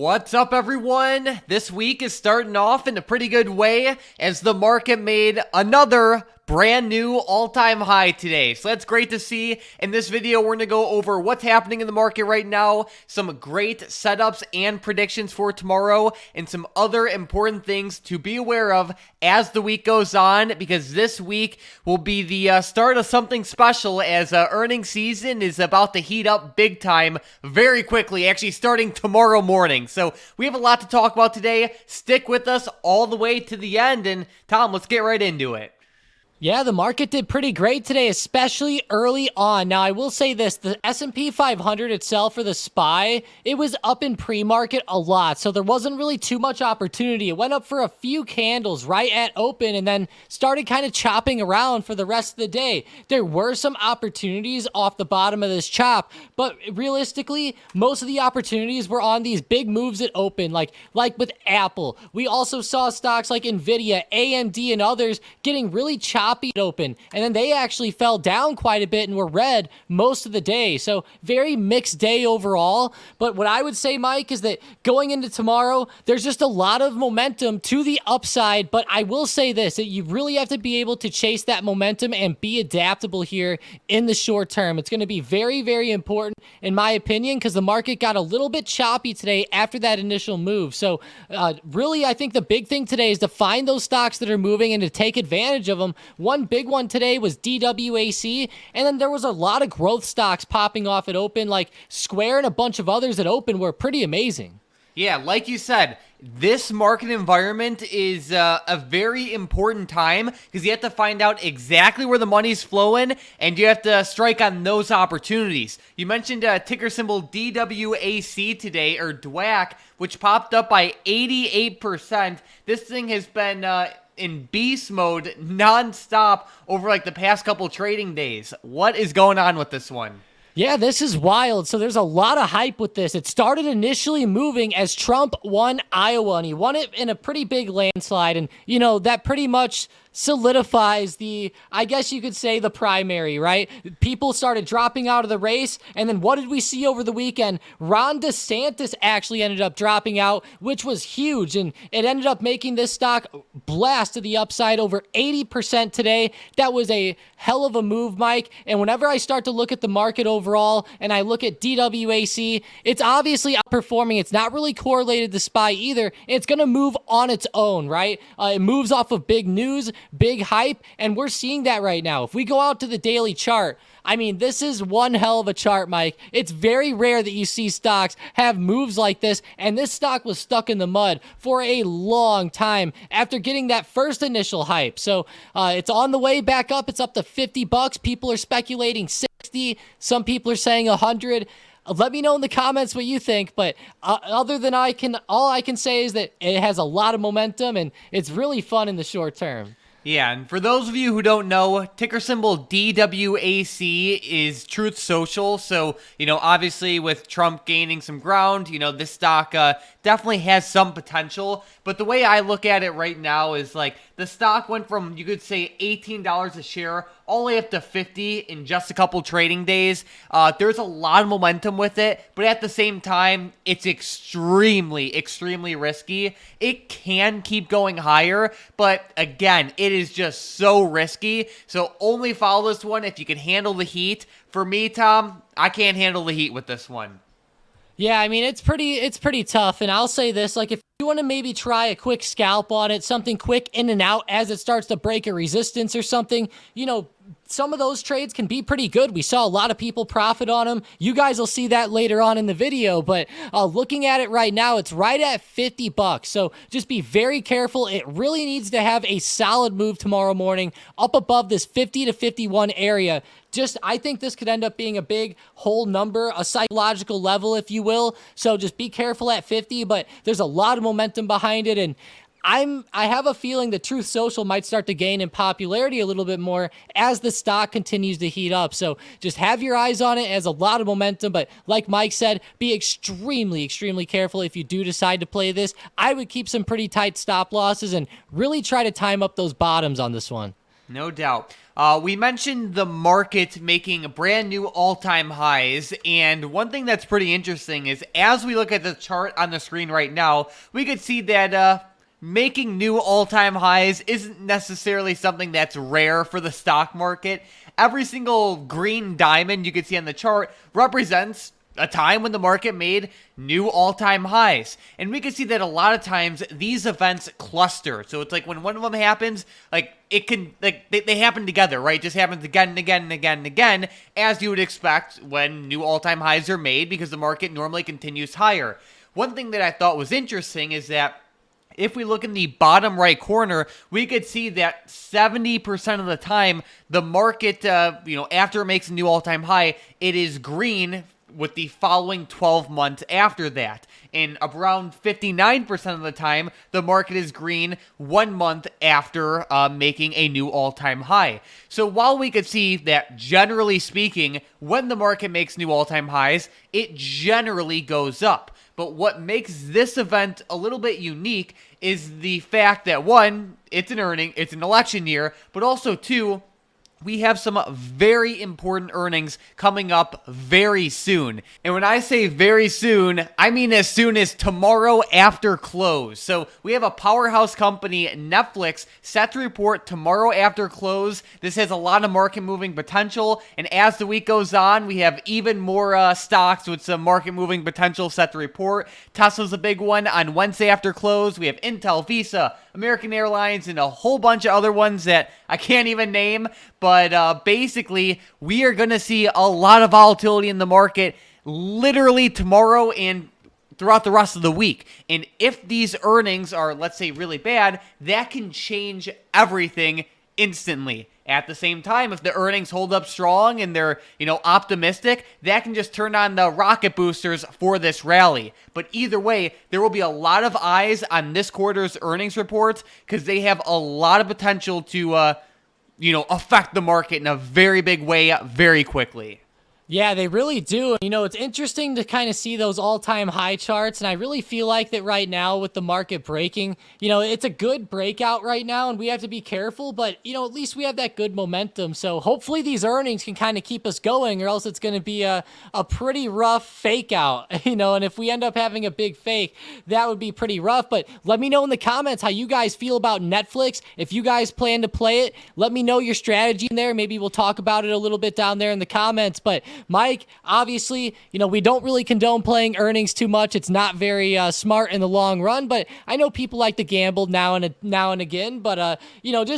What's up, everyone? This week is starting off in a pretty good way as the market made another brand new all-time high today. So that's great to see. In this video, we're going to go over what's happening in the market right now, some great setups and predictions for tomorrow, and some other important things to be aware of as the week goes on, because this week will be the start of something special as earnings season is about to heat up big time very quickly, actually starting tomorrow morning. So we have a lot to talk about today. Stick with us all the way to the end, and Tom, let's get right into it. Yeah, the market did pretty great today, especially early on. Now, I will say this, the S&P 500 itself for the SPY, it was up in pre-market a lot, so there wasn't really too much opportunity. It went up for a few candles right at open and then started kind of chopping around for the rest of the day. There were some opportunities off the bottom of this chop, but realistically, most of the opportunities were on these big moves at open, like with Apple. We also saw stocks like Nvidia, AMD, and others getting really choppy open, and then they actually fell down quite a bit and were red most of the day. So very mixed day overall. But what I would say, Mike, is that going into tomorrow, there's just a lot of momentum to the upside. But I will say this, that you really have to be able to chase that momentum and be adaptable here in the short term. It's going to be very, very important in my opinion, because the market got a little bit choppy today after that initial move. So really, I think the big thing today is to find those stocks that are moving and to take advantage of them. One big one today was DWAC, and then there was a lot of growth stocks popping off at open, like Square and a bunch of others at open were pretty amazing. Yeah, like you said, this market environment is a very important time because you have to find out exactly where the money's flowing, and you have to strike on those opportunities. You mentioned ticker symbol DWAC today, or DWAC, which popped up by 88%. This thing has been in beast mode non-stop over like the past couple trading days. What is going on with this one? Yeah, this is wild. So there's a lot of hype with this. It started initially moving as Trump won Iowa, and he won it in a pretty big landslide. And, you know, that pretty much solidifies the, I guess you could say, the primary, right? People started dropping out of the race, and then what did we see over the weekend? Ron DeSantis actually ended up dropping out, which was huge, and it ended up making this stock blast to the upside over 80% today. That was a hell of a move, Mike, and whenever I start to look at the market overall, and I look at DWAC, it's obviously outperforming. It's not really correlated to SPY either. It's going to move on its own, right? It moves off of big news, big hype, and we're seeing that right now. If we go out to the daily chart, I mean, this is one hell of a chart, Mike. It's very rare that you see stocks have moves like this, and this stock was stuck in the mud for a long time after getting that first initial hype. So it's on the way back up. It's up to $50. People are speculating 60. Some people are saying 100. Let me know in the comments what you think, but other than all I can say is that it has a lot of momentum, and it's really fun in the short term. Yeah, and for those of you who don't know, ticker symbol DWAC is Truth Social. So, you know, obviously with Trump gaining some ground, you know, this stock definitely has some potential. But the way I look at it right now is like the stock went from, you could say, $18 a share all the way up to $50 in just a couple trading days. There's a lot of momentum with it, but at the same time, it's extremely, extremely risky. It can keep going higher, but again, it is just so risky. So only follow this one if you can handle the heat. For me, Tom, I can't handle the heat with this one. Yeah, I mean, it's pretty tough, and I'll say this, like, if you want to maybe try a quick scalp on it, something quick in and out as it starts to break a resistance or something, you know, some of those trades can be pretty good. We saw a lot of people profit on them. You guys will see that later on in the video, but looking at it right now, it's right at $50. So just be very careful. It really needs to have a solid move tomorrow morning up above this 50 to 51 area. I think this could end up being a big whole number, a psychological level, if you will. So just be careful at 50, but there's a lot of momentum behind it, and I have a feeling that Truth Social might start to gain in popularity a little bit more as the stock continues to heat up. So just have your eyes on it. It has a lot of momentum, but like Mike said, be extremely, extremely careful if you do decide to play this. I would keep some pretty tight stop losses and really try to time up those bottoms on this one. No doubt. We mentioned the market making brand new all-time highs, and one thing that's pretty interesting is as we look at the chart on the screen right now, we could see that making new all-time highs isn't necessarily something that's rare for the stock market. Every single green diamond you can see on the chart represents a time when the market made new all-time highs. And we can see that a lot of times these events cluster. So it's like when one of them happens, like it can, like they happen together, right? It just happens again and again and again and again, as you would expect when new all-time highs are made, because the market normally continues higher. One thing that I thought was interesting is that if we look in the bottom right corner, we could see that 70% of the time, the market, after it makes a new all-time high, it is green with the following 12 months after that. And around 59% of the time, the market is green 1 month after making a new all-time high. So while we could see that, generally speaking, when the market makes new all-time highs, it generally goes up. But what makes this event a little bit unique is the fact that, one, it's an election year, but also, two, we have some very important earnings coming up very soon. And when I say very soon, I mean as soon as tomorrow after close. So we have a powerhouse company, Netflix, set to report tomorrow after close. This has a lot of market moving potential. And as the week goes on, we have even more stocks with some market moving potential set to report. Tesla's a big one on Wednesday after close. We have Intel, Visa, American Airlines, and a whole bunch of other ones that I can't even name. But basically, we are going to see a lot of volatility in the market literally tomorrow and throughout the rest of the week. And if these earnings are, let's say, really bad, that can change everything instantly. At the same time, if the earnings hold up strong and they're, optimistic, that can just turn on the rocket boosters for this rally. But either way, there will be a lot of eyes on this quarter's earnings reports because they have a lot of potential to affect the market in a very big way very quickly. Yeah, they really do. It's interesting to kind of see those all-time high charts, and I really feel like that right now with the market breaking, it's a good breakout right now, and we have to be careful, but, at least we have that good momentum. So hopefully these earnings can kind of keep us going, or else it's going to be a pretty rough fake out, and if we end up having a big fake, that would be pretty rough. But let me know in the comments how you guys feel about Netflix. If you guys plan to play it, let me know your strategy in there. Maybe we'll talk about it a little bit down there in the comments. But Mike, obviously, we don't really condone playing earnings too much. It's not very smart in the long run, but I know people like to gamble now and again. But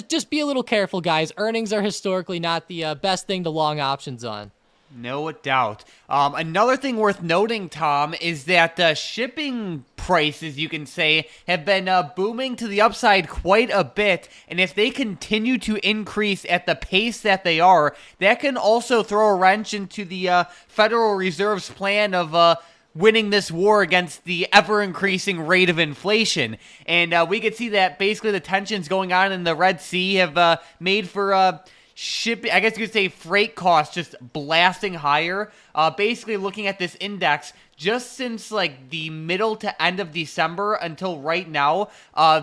just be a little careful, guys. Earnings are historically not the best thing to long options on. No doubt. Another thing worth noting, Tom, is that shipping prices, you can say, have been booming to the upside quite a bit. And if they continue to increase at the pace that they are, that can also throw a wrench into the Federal Reserve's plan of winning this war against the ever-increasing rate of inflation. And we could see that basically the tensions going on in the Red Sea have made for shipping, I guess you could say, freight costs just blasting higher. Basically looking at this index, just since like the middle to end of December until right now,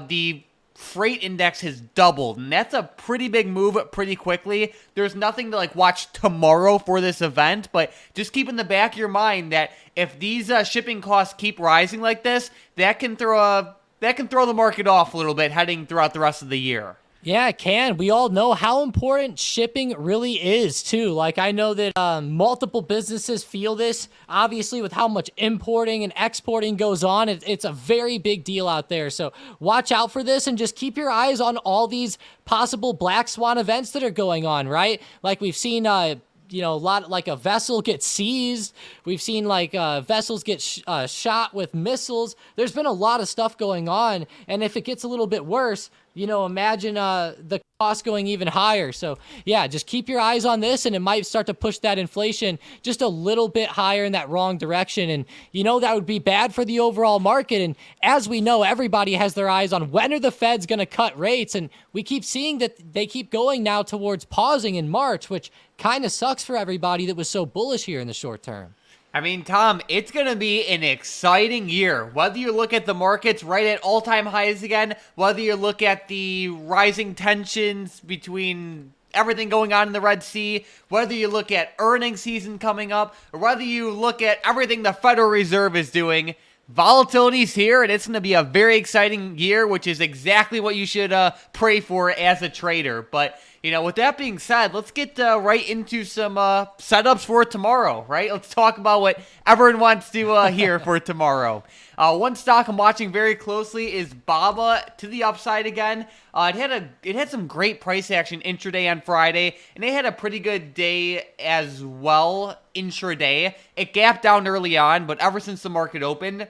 the freight index has doubled, and that's a pretty big move pretty quickly. There's nothing to watch tomorrow for this event, but just keep in the back of your mind that if these shipping costs keep rising like this, that can throw the market off a little bit heading throughout the rest of the year. Yeah, it can. We all know how important shipping really is, too. I know that multiple businesses feel this. Obviously, with how much importing and exporting goes on, it's a very big deal out there. So watch out for this and just keep your eyes on all these possible black swan events that are going on, right? We've seen a lot, a vessel get seized. We've seen vessels get shot with missiles. There's been a lot of stuff going on, and if it gets a little bit worse, imagine the cost going even higher. So yeah, just keep your eyes on this, and it might start to push that inflation just a little bit higher in that wrong direction. And that would be bad for the overall market. And as we know, everybody has their eyes on when are the Feds going to cut rates, and we keep seeing that they keep going now towards pausing in March, which kind of sucks for everybody that was so bullish here in the short term. I mean, Tom, it's going to be an exciting year. Whether you look at the markets right at all-time highs again, whether you look at the rising tensions between everything going on in the Red Sea, whether you look at earnings season coming up, or whether you look at everything the Federal Reserve is doing, volatility's here, and it's going to be a very exciting year, which is exactly what you should pray for as a trader. But, with that being said, let's get right into some setups for tomorrow, right? Let's talk about what everyone wants to hear for tomorrow. One stock I'm watching very closely is BABA to the upside again. It had some great price action intraday on Friday, and they had a pretty good day as well intraday. It gapped down early on, but ever since the market opened,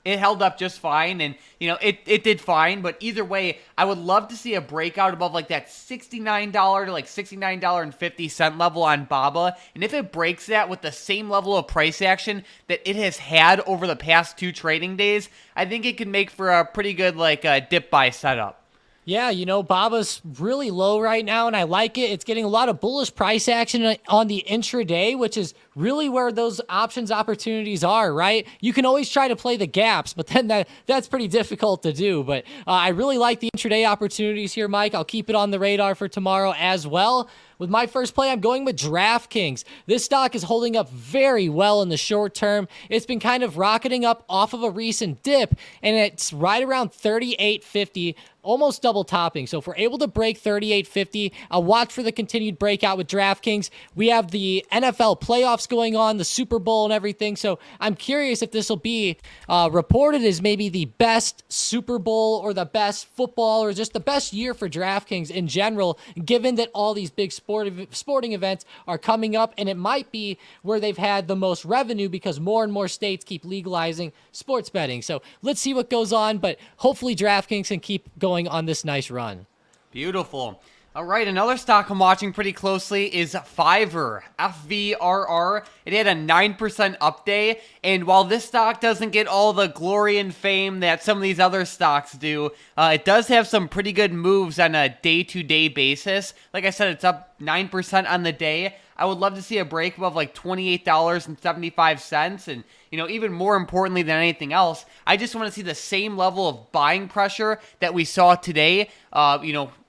it held up just fine, and, it did fine, but either way, I would love to see a breakout above, like, that $69 to, like, $69.50 level on BABA, and if it breaks that with the same level of price action that it has had over the past 2 trading days, I think it could make for a pretty good, like, dip buy setup. Yeah, BABA's really low right now, and I like it. It's getting a lot of bullish price action on the intraday, which is really where those options opportunities are, right? You can always try to play the gaps, but then that's pretty difficult to do. But I really like the intraday opportunities here, Mike. I'll keep it on the radar for tomorrow as well. With my first play, I'm going with DraftKings. This stock is holding up very well in the short term. It's been kind of rocketing up off of a recent dip, and it's right around 38.50, almost double topping. So if we're able to break 38.50, I'll watch for the continued breakout with DraftKings. We have the NFL playoffs going on, the Super Bowl and everything. So I'm curious if this will be reported as maybe the best Super Bowl or the best football or just the best year for DraftKings in general, given that all these big sporting events are coming up, and it might be where they've had the most revenue because more and more states keep legalizing sports betting. So let's see what goes on, but hopefully DraftKings can keep going on this nice run. Beautiful. All right, another stock I'm watching pretty closely is Fiverr, FVRR. It had a 9% up day, and while this stock doesn't get all the glory and fame that some of these other stocks do, it does have some pretty good moves on a day-to-day basis. Like I said, it's up 9% on the day. I would love to see a break above like $28.75, and even more importantly than anything else, I just want to see the same level of buying pressure that we saw today,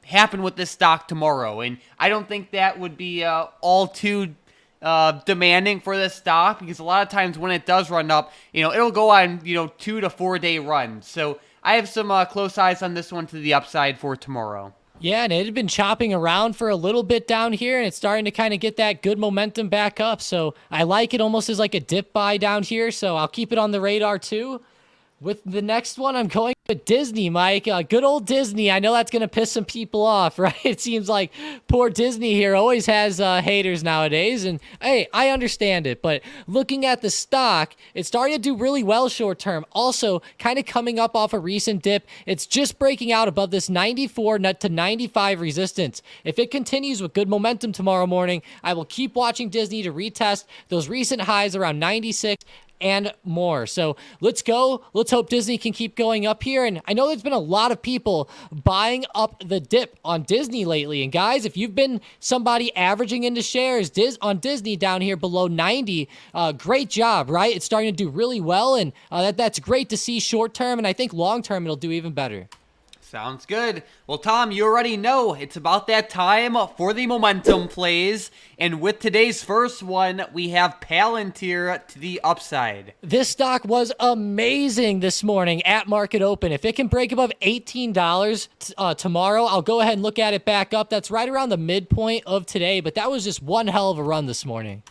happen with this stock tomorrow. And I don't think that would be all too demanding for this stock, because a lot of times when it does run up, it'll go on 2 to 4 day runs. So I have some close eyes on this one to the upside for tomorrow. Yeah, and it had been chopping around for a little bit down here, and it's starting to kind of get that good momentum back up. So I like it almost as like a dip buy down here, so I'll keep it on the radar too. With the next one, I'm going with Disney, Mike. Good old Disney. I know that's going to piss some people off, right? It seems like poor Disney here always has haters nowadays. And, hey, I understand it. But looking at the stock, it's starting to do really well short term. Also, kind of coming up off a recent dip. It's just breaking out above this 94 to 95 resistance. If it continues with good momentum tomorrow morning, I will keep watching Disney to retest those recent highs around 96 and more. So let's go. Let's hope Disney can keep going up here. And I know there's been a lot of people buying up the dip on Disney lately. And guys, if you've been somebody averaging into shares on Disney down here below 90, great job, right? It's starting to do really well. And that's great to see short term. And I think long term, it'll do even better. Sounds good. Well, Tom, you already know it's about that time for the momentum plays. And with today's first one, we have Palantir to the upside. This stock was amazing this morning at market open. If it can break above $18 tomorrow, I'll go ahead and look at it back up. That's right around the midpoint of today, but that was just one hell of a run this morning.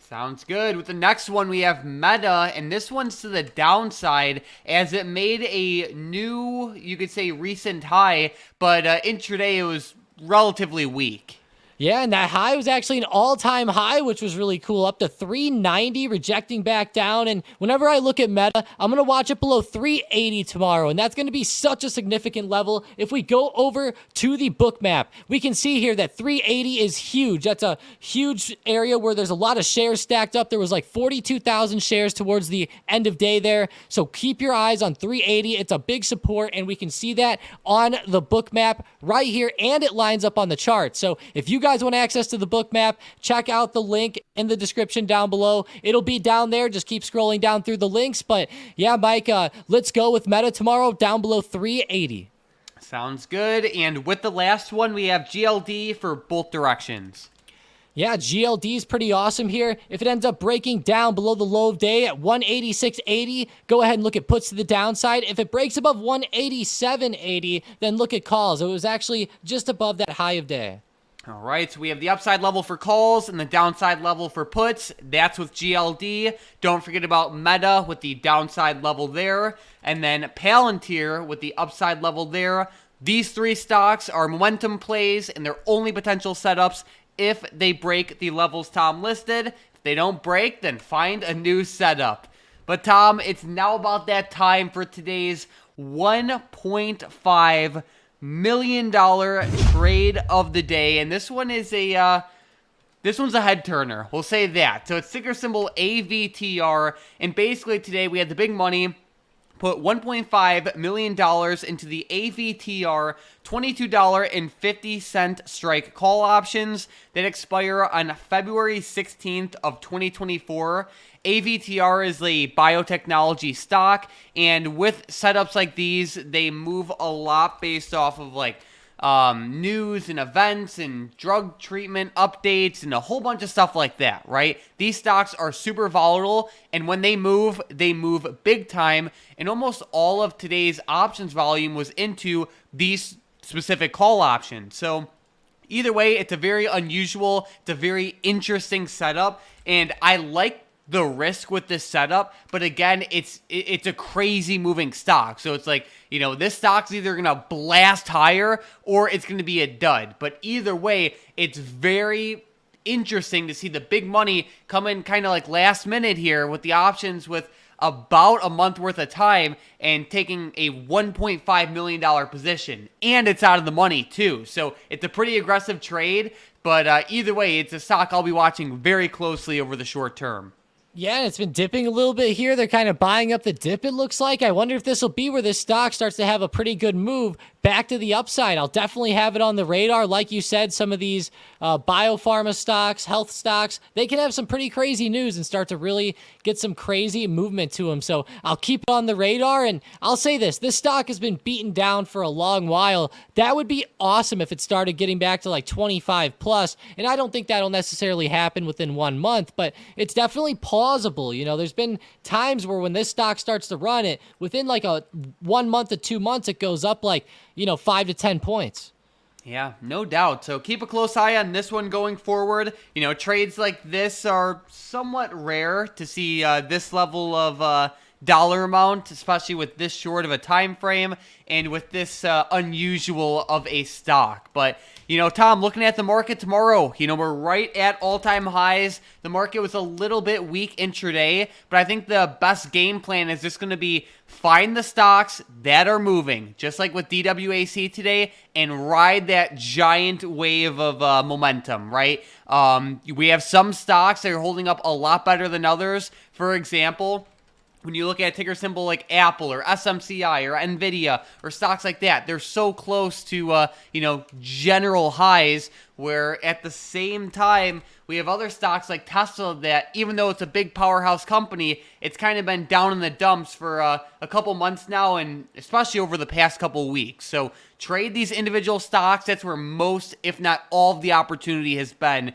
Sounds good. With the next one, we have Meta, and this one's to the downside as it made a new, you could say, recent high, but intraday it was relatively weak. Yeah, and that high was actually an all-time high, which was really cool, up to 390, rejecting back down. And whenever I look at Meta, I'm going to watch it below 380 tomorrow, and that's going to be such a significant level. If we go over to the book map, we can see here that 380 is huge. That's a huge area where there's a lot of shares stacked up. There was like 42,000 shares towards the end of day there, so keep your eyes on 380. It's a big support, and we can see that on the book map right here, and it lines up on the chart. So if you guys guys want access to the book map, check out the link in the description down below. It'll be down there. Just keep scrolling down through the links. But yeah, Mike, let's go with Meta tomorrow down below 380. Sounds good. And with the last one, we have GLD for both directions. Yeah, GLD is pretty awesome here. If it ends up breaking down below the low of day at 186.80, go ahead and look at puts to the downside. If it breaks above 187.80, then look at calls. It was actually just above that high of day. All right, so we have the upside level for calls and the downside level for puts. That's with GLD. Don't forget about Meta with the downside level there. And then Palantir with the upside level there. These three stocks are momentum plays, and they're only potential setups if they break the levels Tom listed. If they don't break, then find a new setup. But Tom, it's now about that time for today's $1.5 million trade of the day, and this one is this one's a head turner. We'll say that. So it's ticker symbol AVTR, and basically today we had the big money. Put $1.5 million into the AVTR $22.50 strike call options that expire on February 16th of 2024. AVTR is a biotechnology stock, and with setups like these, they move a lot based off of news and events and drug treatment updates and a whole bunch of stuff like that, right? These stocks are super volatile, and when they move big time, and almost all of today's options volume was into these specific call options. So either way, it's a very unusual, it's a very interesting setup, and I like the risk with this setup, but again, it's a crazy moving stock. So it's like, this stock's either going to blast higher or it's going to be a dud. But either way, it's very interesting to see the big money come in kind of like last minute here with the options with about a month worth of time and taking a $1.5 million position. And it's out of the money too. So it's a pretty aggressive trade, but either way, it's a stock I'll be watching very closely over the short term. Yeah, and it's been dipping a little bit here. They're kind of buying up the dip, it looks like. I wonder if this will be where this stock starts to have a pretty good move back to the upside. I'll definitely have it on the radar. Like you said, some of these biopharma stocks, health stocks, they can have some pretty crazy news and start to really get some crazy movement to them. So I'll keep it on the radar, and I'll say this stock has been beaten down for a long while. That would be awesome if it started getting back to like 25 plus, and I don't think that'll necessarily happen within 1 month, but it's definitely plausible. There's been times where when this stock starts to run it, within like a 1 month to 2 months, it goes up like 5 to 10 points. Yeah, no doubt. So keep a close eye on this one going forward. Trades like this are somewhat rare to see this level of dollar amount, especially with this short of a time frame and with this unusual of a stock. But Tom, looking at the market tomorrow, we're right at all-time highs. The market was a little bit weak intraday, but I think the best game plan is just going to be find the stocks that are moving, just like with DWAC today, and ride that giant wave of momentum, right? We have some stocks that are holding up a lot better than others. For example, when you look at a ticker symbol like Apple or SMCI or Nvidia or stocks like that, they're so close to, general highs, where at the same time, we have other stocks like Tesla that, even though it's a big powerhouse company, it's kind of been down in the dumps for a couple months now, and especially over the past couple weeks. So trade these individual stocks. That's where most, if not all, of the opportunity has been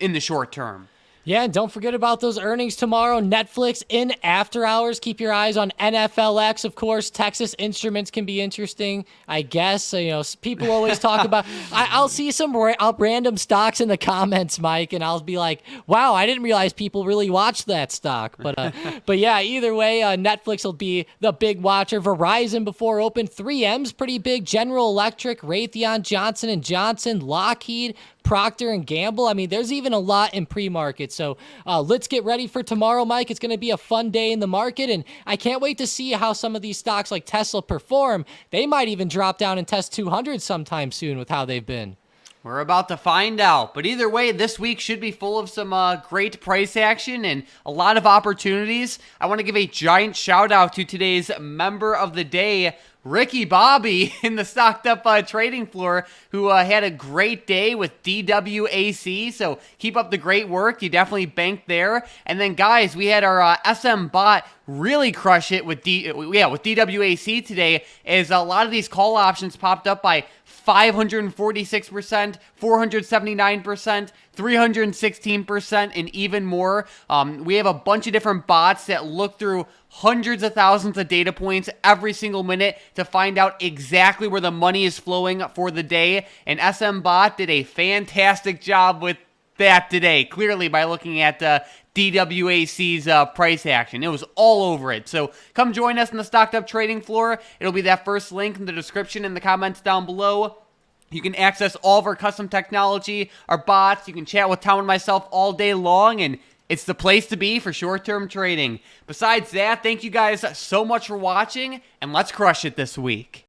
in the short term. Yeah, and don't forget about those earnings tomorrow. Netflix in after hours. Keep your eyes on NFLX, of course. Texas Instruments can be interesting, I guess. People always talk about... I'll see some random stocks in the comments, Mike, and I'll be like, wow, I didn't realize people really watch that stock. But yeah, either way, Netflix will be the big watcher. Verizon before open. 3M's pretty big. General Electric, Raytheon, Johnson & Johnson, Lockheed, Procter & Gamble. I mean, there's even a lot in pre-market. So let's get ready for tomorrow, Mike. It's going to be a fun day in the market, and I can't wait to see how some of these stocks like Tesla perform. They might even drop down and test 200 sometime soon with how they've been. We're about to find out. But either way, this week should be full of some great price action and a lot of opportunities. I want to give a giant shout out to today's member of the day, Ricky Bobby in the stocked up trading floor, who had a great day with DWAC. So keep up the great work. You definitely banked there. And then guys, we had our SM bot really crush it with DWAC today, as a lot of these call options popped up by 546%, 479%, 316%, and even more. We have a bunch of different bots that look through hundreds of thousands of data points every single minute to find out exactly where the money is flowing for the day. And SM Bot did a fantastic job with that today, clearly by looking at DWAC's price action. It was all over it. So come join us in the stocked up trading floor. It'll be that first link in the description in the comments down below. You can access all of our custom technology, our bots. You can chat with Tom and myself all day long, and it's the place to be for short-term trading. Besides that, thank you guys so much for watching, and let's crush it this week.